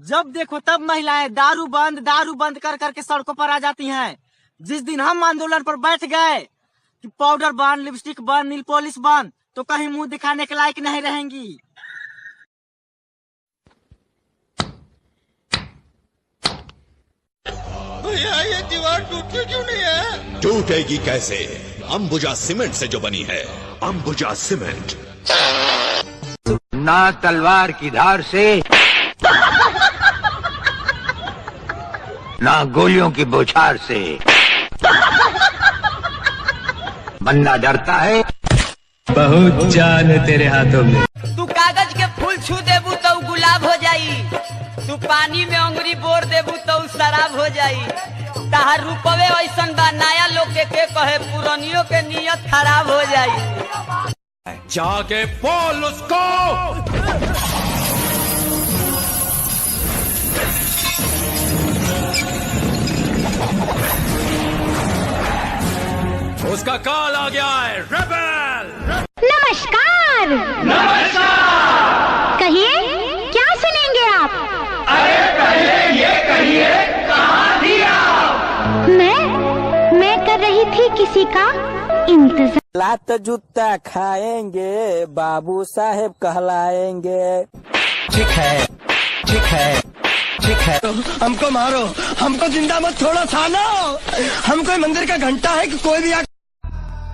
जब देखो तब महिलाएं दारू बंद कर करके सड़कों पर आ जाती हैं। जिस दिन हम आंदोलन पर बैठ गए कि पाउडर बंद, लिपस्टिक बंद, नील पॉलिश बंद, तो कहीं मुंह दिखाने के लायक नहीं रहेंगी। भैया ये दीवार टूटती क्यों नहीं है? टूटेगी कैसे? अंबुजा सीमेंट से जो बनी है। अंबुजा सीमेंट। ना तलवार की धार से, ना गोलियों की बौछार से बंदा डरता है। बहुत जान है तेरे हाथों में। तू कागज के फूल छू देबू तो गुलाब हो जाई, तू पानी में अंगुरी बोर देबू तो शराब हो जाई। तहार रूपवे ऐसन बा, नया लोग के कहे पुरानियों के नियत खराब हो जाई। जाके बोल उसको। उसका कॉल आ गया है। रेबेल। नमस्कार। नमस्कार। कहिए क्या सुनेंगे आप? अरे पहले ये कहिए कहाँ थी आप? मैं कर रही थी किसी का इंतजार। लात जूता खाएंगे, बाबू साहेब कहलाएंगे। ठीक है, ठीक है, ठीक है। हमको मारो, हमको जिंदा मत छोड़ो सालो। हम कोई मंदिर का घंटा है कि कोई भी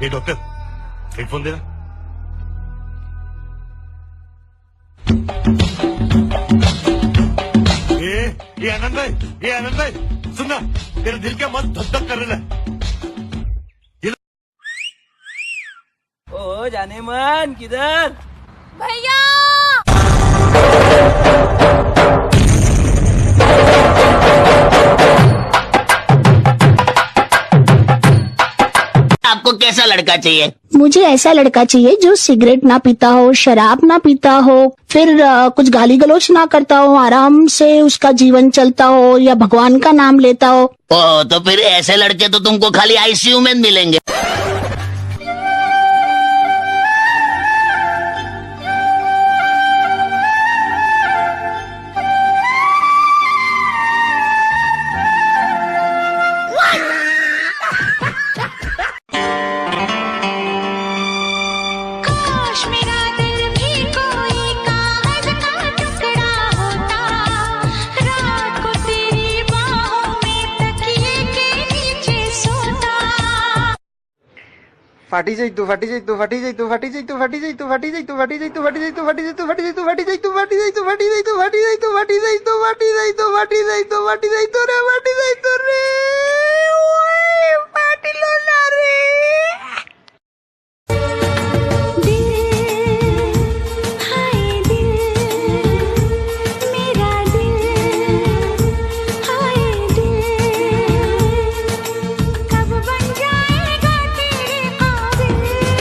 ये डॉक्टर हेडफोन देना। ये आनंद भाई सुनना, तेरे दिल का मन धक धक कर रहा है। ओ जाने मन किधर? भैया आपको कैसा लड़का चाहिए? मुझे ऐसा लड़का चाहिए जो सिगरेट ना पीता हो, शराब ना पीता हो, फिर कुछ गाली गलौज ना करता हो, आराम से उसका जीवन चलता हो या भगवान का नाम लेता हो। ओ, तो फिर ऐसे लड़के तो तुमको खाली आईसीयू में मिलेंगे। फाटी जाई तू, फाटी जाई तू, फाटी जाई तू, फाटी जाई तू, फाटी जाई तू, फाटी जाई तू, फाटी जाई तू, फाटी जाई तू, फाटी जाई तू, फाटी जाई तू, फाटी जाई तू, फाटी जाई तू, फाटी जाई तू, फाटी जाई तू, फाटी जाई तू, फाटी जाई तू, फाटी जाई तू, फाटी जाई तू रे, फाटी जाई तू रे।